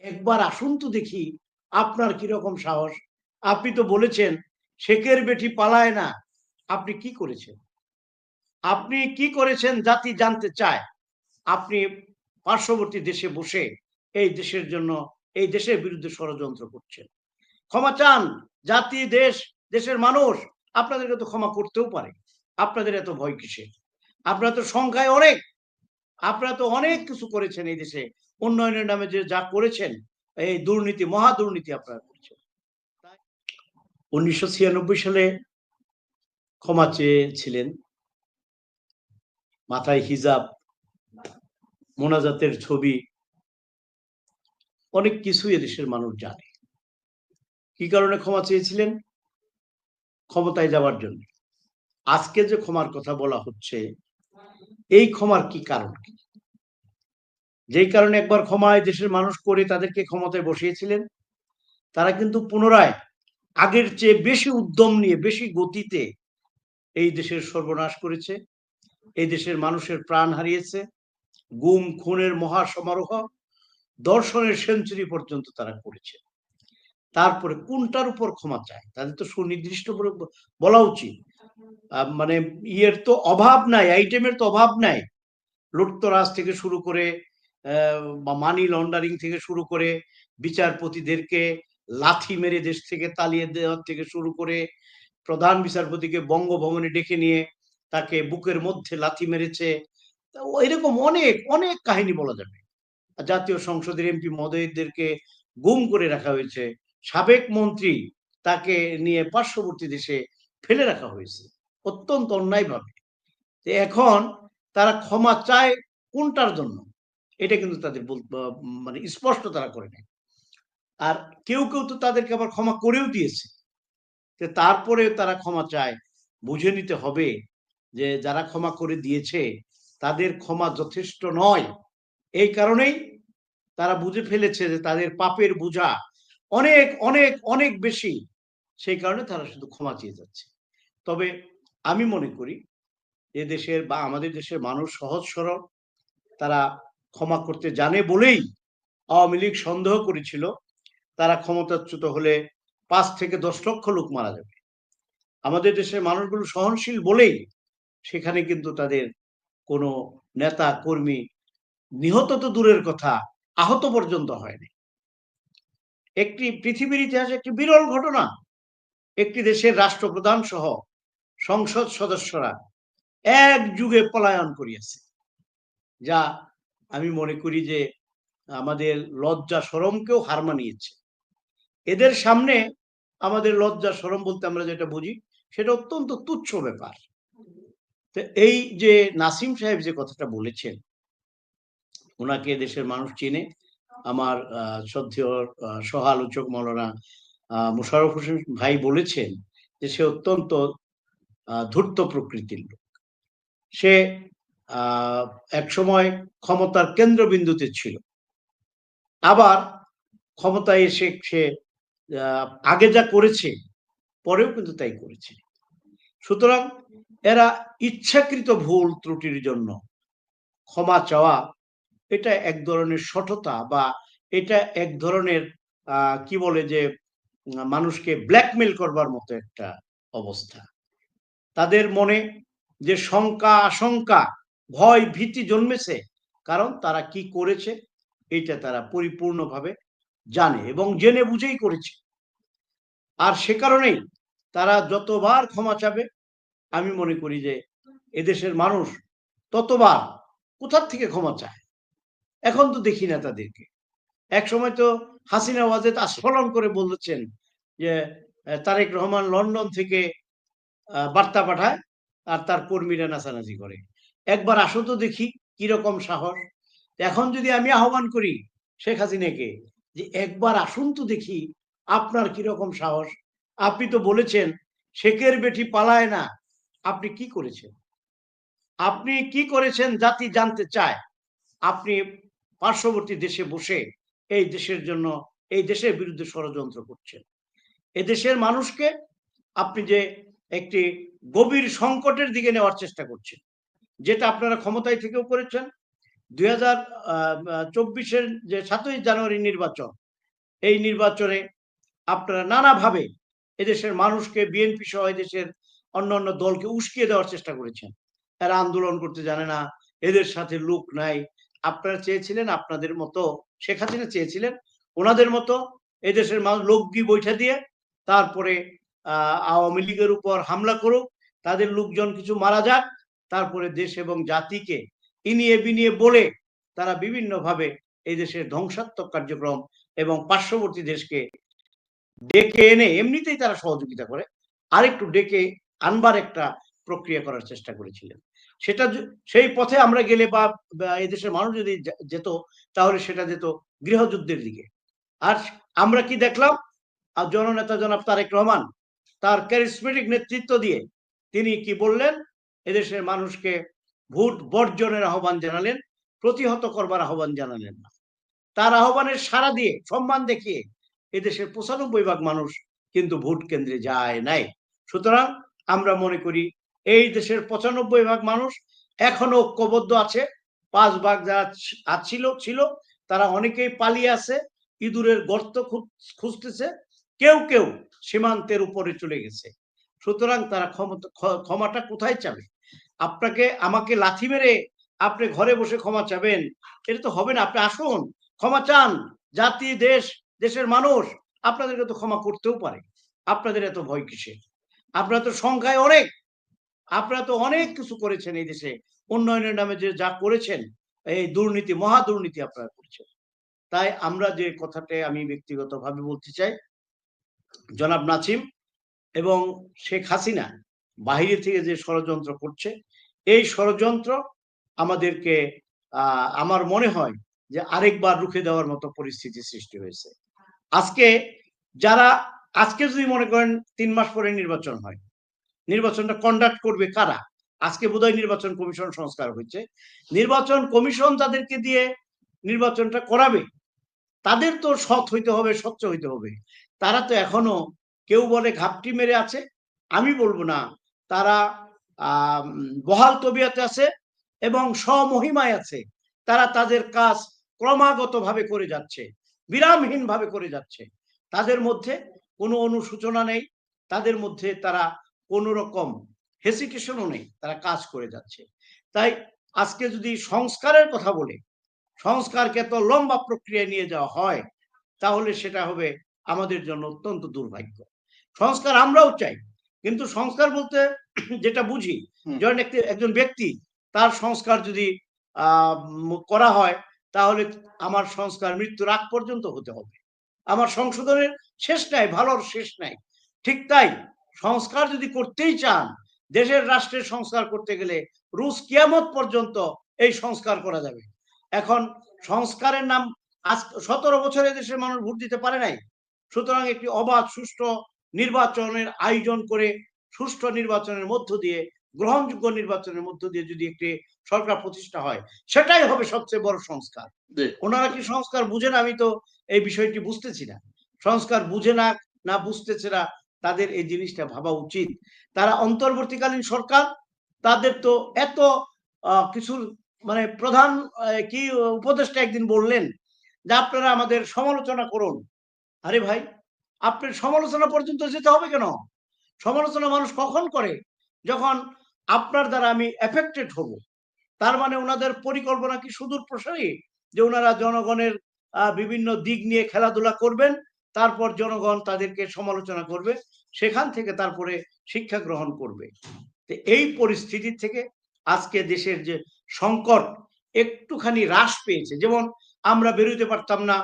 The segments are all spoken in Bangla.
একবার আসুন তো দেখি আপনার কিরকম সাহস। আপনি তো বলেছেন শেখের বেটি পালায় না। আপনি কি করেছেন? আপনি কি করেছেন জাতি জানতে চায়। আপনি পার্শ্ববর্তী দেশে বসে এই দেশের জন্য, এই দেশের বিরুদ্ধে ষড়যন্ত্র করছেন। ক্ষমা চান। জাতি, দেশ, দেশের মানুষ আপনাদেরকে তো ক্ষমা করতেও পারে। আপনাদের এত ভয় কিসের? আপনারা তো সংখ্যায় অনেক। আপনারা তো অনেক কিছু করেছেন এই দেশে। উন্নয়নের নামে যে যা করেছেন, এই দুর্নীতি, মহা দুর্নীতি আপনারা করেছেন। ১৯৯৬ সালে ক্ষমা চেয়েছিলেন। মাথায় হিজাব, মোনাজাতের ছবি, অনেক কিছুই এদেশের মানুষ জানে। কি কারণে ক্ষমা চেয়েছিলেন? ক্ষমতায় যাওয়ার জন্য। আজকে যে ক্ষমার কথা বলা হচ্ছে, এই ক্ষমার কি কারণ কি? যেই কারণে একবার ক্ষমা দেশের মানুষ করে তাদেরকে ক্ষমতায় বসিয়েছিলেন, তারা কিন্তু পুনরায় আগের চেয়ে বেশি উদ্যম নিয়ে, বেশি গতিতে এই দেশের সর্বনাশ করেছে। এই দেশের মানুষের প্রাণ হারিয়েছে। গুম খুনের মহা সমারোহ, দর্শনের সেঞ্চুরি পর্যন্ত তারা করেছে। তারপরে কোনটার উপর ক্ষমা চায়? তাদের তো সুনির্দিষ্ট করে বলা উচিত। মানে ইয়ের তো অভাব নাই, আইটেমের তো অভাব নাই। লুটতরাজ থেকে শুরু করে বা মানি লন্ডারিং থেকে শুরু করে বিচারপতিদেরকে লাথি মেরে দেশ থেকে তাড়িয়ে দেওয়ার থেকে শুরু করে প্রধান বিচারপতিকে বঙ্গভবনে ডেকে নিয়ে তাকে বুকের মধ্যে লাথি মেরেছে। এরকম অনেক অনেক কাহিনী বলা যাবে। জাতীয় সংসদের এমপি মহোদয়দেরকে গুম করে রাখা হয়েছে। সাবেক মন্ত্রী তাকে নিয়ে পার্শ্ববর্তী দেশে ফেলে রাখা হয়েছে অত্যন্ত অন্যায়ভাবে। এখন তারা ক্ষমা চায় কোনটার জন্য? এটা কিন্তু তাদের মানে স্পষ্ট তারা করে নেয়। আর কেউ কেউ তো তাদেরকে আবার ক্ষমা করেও দিয়েছে। তারপরে তারা ক্ষমা চায়। বুঝে নিতে হবে যে যারা ক্ষমা করে দিয়েছে তাদের ক্ষমা যথেষ্ট নয়। এই কারণেই তারা বুঝে ফেলেছে যে তাদের পাপের বোঝা অনেক অনেক অনেক বেশি। সেই কারণে তারা শুধু ক্ষমা চেয়ে যাচ্ছে। তবে আমি মনে করি এ দেশের বা আমাদের দেশের মানুষ সহজ সরল। তারা ক্ষমা করতে জানে বলেই আওয়ামী লীগ সন্দেহ করেছিল তারা ক্ষমতাচ্যুত হলে ৫ থেকে ১০ লক্ষ লোক মারা যাবে। আমাদের দেশের মানুষগুলো সহনশীল বলেই সেখানে কিন্তু তাদের কোনো নেতা কর্মী নিহত তো দূরের কথা, আহত পর্যন্ত হয়নি। একটি পৃথিবীর ইতিহাসে একটি বিরল ঘটনা। একটি দেশের রাষ্ট্রপ্রধান সহ সংসদ সদস্যরা এক যুগে পলায়ন করিয়াছে, যা আমি মনে করি যে আমাদের লজ্জা শরমকেও হার মানিয়েছে। এদের সামনে আমাদের লজ্জা শরম বলতে আমরা যেটা বুঝি সেটা অত্যন্ত তুচ্ছ ব্যাপার। তো এই যে নাসিম সাহেব যে কথাটা বলেছেন, ওনাকে দেশের মানুষ চিনে। আমার শ্রদ্ধেয় সহ আলোচক মৌলানা মোশাররফ হোসেন ভাই বলেছেন যে সে অত্যন্ত ধূর্ত প্রকৃতির লোক। সে একসময় ক্ষমতার কেন্দ্রবিন্দুতে ছিল, আবার ক্ষমতায় এসে সে আগে যা করেছে পরেও কিন্তু তাই করেছে। সুতরাং এরা ইচ্ছাকৃত ভুল ত্রুটির জন্য ক্ষমা চাওয়া এটা এক ধরনের সঠতা, বা এটা এক ধরনের কি বলে যে মানুষকে ব্ল্যাকমেল করবার মতো একটা অবস্থা। তাদের মনে যে শঙ্কা আশঙ্কা ভয় ভীতি জন্মেছে, কারণ তারা কি করেছে এটা তারা পরিপূর্ণভাবে জানে এবং জেনে বুঝেই করেছে। আর সে কারণেই তারা যতবার ক্ষমা চাবে, আমি মনে করি যে এদেশের মানুষ ততবার কোথার থেকে ক্ষমা চায়। এখন তো দেখি না তাদেরকে। এক সময় তো হাসিনা ওয়াজেদ আস্ফলন করে বলেছেন যে তারেক রহমান লন্ডন থেকে বার্তা পাঠায় আর তার কর্মীরা নাচানাচি করে। একবার আসো তো দেখি কিরকম সাহস। এখন যদি আমি আহ্বান করি শেখ হাসিনাকে যে একবার আসুন তো দেখি আপনার কিরকম সাহস। আপনি তো বলেছেন শেখের বেটি পালায় না। আপনি কি করেছেন? আপনি কি করেছেন জাতি জানতে চায়। আপনি পার্শ্ববর্তী দেশে বসে এই দেশের জন্য, এই দেশের বিরুদ্ধে ষড়যন্ত্র করছেন। এদেশের মানুষকে আপনি যে একটি গভীর সংকটের দিকে নেওয়ার চেষ্টা করছেন, যেটা আপনারা ক্ষমতায় থেকেও করেছেন, 2024-এর যে 7ই জানুয়ারি নির্বাচন, এই নির্বাচনে আপনারা নানাভাবে এদেশের মানুষকে, বিএনপি সহ এদেশের অন্যান্য দলকে উস্কিয়ে দেওয়ার চেষ্টা করেছেন। এরা আন্দোলন করতে জানে না, এদের সাথে লোক নাই। আপনারা চেয়েছিলেন আপনাদের মতো, শেখ হাসিনা চেয়েছিলেন ওনাদের মতো এদেশের মানুষ লোক দিয়ে বৈঠা দিয়ে তারপরে আওয়ামী লীগের উপর হামলা করুক, তাদের লোকজন কিছু মারা যাক, তারপরে দেশ এবং জাতিকে ইনিয়ে বিনিয়ে বলে তারা বিভিন্নভাবে এই দেশের ধ্বংসাত্মক কার্যক্রম এবং পার্শ্ববর্তী দেশকে ডেকে এনে, এমনিতেই তারা সহযোগিতা করে, আরেকটু ডেকে আনবার একটা প্রক্রিয়া করার চেষ্টা করেছিলেন। সেটা সেই পথে আমরা গেলে বা এদেশের মানুষ যদি যেত, তাহলে সেটা যেত গৃহযুদ্ধের দিকে। আর আমরা কি দেখলাম? আর জননেতা জনাব তারেক রহমান তার ক্যারিসমেটিক নেতৃত্ব দিয়ে তিনি কি বললেন? এদেশের মানুষকে ভোট বর্জনের আহ্বান জানালেন, প্রতিহত করবার আহ্বান জানালেন না। তার আহ্বানের সাড়া দিয়ে, সম্মান দেখিয়ে এদেশের 95% মানুষ কিন্তু ভোট কেন্দ্রে যায় নাই। সুতরাং আমরা মনে করি এই দেশের 95% মানুষ এখনো ঐক্যবদ্ধ আছে। 5 ভাগ যারা ছিল তারা অনেকেই পালিয়ে আছে, ইঁদুরের গর্ত খুঁজতেছে, কেউ কেউ সীমান্তের উপরে চলে গেছে। সুতরাং তারা ক্ষমাটা কোথায় চাবে? আপনাকে আমাকে লাথি মেরে আপনি ঘরে বসে ক্ষমা চাবেন, এটা তো হবে না। আপনি আসুন, ক্ষমা চান, জাতি, দেশ, দেশের মানুষ আপনাদেরকে তো ক্ষমা করতেও পারে। আপনাদের এত ভয় কিসের? আপনারা তো সংখ্যায় অনেক, আপনারা তো অনেক কিছু করেছেন এই দেশে, উন্নয়নের নামে যে যা করেছেন, এই দুর্নীতি, মহা দুর্নীতি আপনারা করেছেন। তাই আমরা যে কথাটা আমি ব্যক্তিগতভাবে বলতে চাই, জনাব নাসিম এবং শেখ হাসিনা বাহিরে থেকে যে ষড়যন্ত্র করছে, এই ষড়যন্ত্র আমাদেরকে আমার মনে হয় যে আরেকবার রুখে দেওয়ার মতো পরিস্থিতি সৃষ্টি হয়েছে। আজকে যদি মনে করেন 3 মাস পরে নির্বাচন হয়, নির্বাচনটা কন্ডাক্ট করবে কারা? আজকে বোধহয় নির্বাচন কমিশন সংস্কার হয়েছে, নির্বাচন কমিশন তাদেরকে দিয়ে নির্বাচনটা করাবে। তাদের তো সৎ হইতে হবে, স্বচ্ছ হইতে হবে। তারা তো এখনো, কেউ বলে ঘাপটি মেরে আছে, আমি বলবো না, তারা বহাল তবিয়তে আছে এবং স্বমহিমায় আছে। তারা তাদের কাজ ক্রমাগতভাবে করে যাচ্ছে, বিরামহীনভাবে করে যাচ্ছে। তাদের মধ্যে কোনো অনুশোচনা নেই, তাদের মধ্যে তারা কোনো রকম হেসিটেশনও নেই, তারা কাজ করে যাচ্ছে। তাই আজকে যদি সংস্কারের কথা বলে সংস্কারকে এত লম্বা প্রক্রিয়ায় নিয়ে যাওয়া হয়, তাহলে সেটা হবে আমাদের জন্য অত্যন্ত দুর্ভাগ্য। সংস্কার আমরাও চাই, কিন্তু সংস্কার বলতে যেটা বুঝি, যখন একজন ব্যক্তি তার সংস্কার যদি করা হয়, তাহলে আমার সংস্কার মৃত্যুর আগ পর্যন্ত হতে হবে। আমার সংশোধনের শেষ নাই, ভালোর শেষ নাই। ঠিক তাই সংস্কার যদি করতেই চান, দেশের রাষ্ট্রের সংস্কার করতে গেলে রুশ কিয়ামত পর্যন্ত এই সংস্কার করা যাবে। এখন সংস্কারের নাম, আজ 17 বছরে দেশের মানুষ ভোট দিতে পারে নাই। সুতরাং একটি অবাধ সুষ্ঠু নির্বাচনের আয়োজন করে, সুষ্ঠু নির্বাচনের মধ্য দিয়ে, গ্রহণযোগ্য নির্বাচনের মধ্য দিয়ে যদি একটি সরকার প্রতিষ্ঠা হয়, সেটাই হবে সবচেয়ে বড় সংস্কার। ওনারা কি সংস্কার বুঝে না? আমি তো এই বিষয়টি বুঝতেছি না। সংস্কার বুঝে না, না বুঝতেছে না, তাদের এই জিনিসটা ভাবা উচিত। তারা অন্তর্বর্তীকালীন সরকার, তাদের তো এত কিছু, মানে প্রধান কি উপদেষ্টা একদিন বললেন যে আপনারা আমাদের সমালোচনা করুন। আরে ভাই, আপনার সমালোচনা পর্যন্ত যেতে হবে কেন? সমালোচনা মানুষ কখন করে? যখন আপনার দ্বারা আমি এফেক্টেড হব। তার মানে ওনাদের পরিকল্পনা কি সুদূর প্রসারী, যে ওনারা জনগণের বিভিন্ন দিক নিয়ে খেলাধুলা করবেন, তারপর জনগণ তাদেরকে সমালোচনা করবে, সেখান থেকে তারপরে শিক্ষা গ্রহণ করবে। এই পরিস্থিতি থেকে আজকে দেশের যে সংকট একটুখানি হ্রাস পেয়েছে। যেমন আমরা বেরোতে পারতাম না,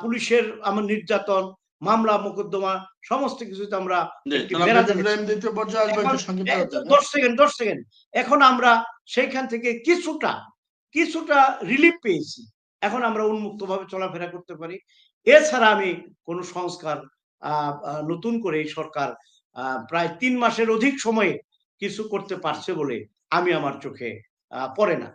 পুলিশের আমার নির্যাতন, মামলা মোকদ্দমা সমস্ত কিছুতে আমরা 10 সেকেন্ড, এখন আমরা সেইখান থেকে কিছুটা রিলিফ পেয়েছি। এখন আমরা উন্মুক্তভাবে চলাফেরা করতে পারি। এছাড়া আমি কোন সংস্কার নতুন করে এই সরকার প্রায় 3 মাসের অধিক সময়ে কিছু করতে পারছে বলে আমি আমার চোখে পড়ে না।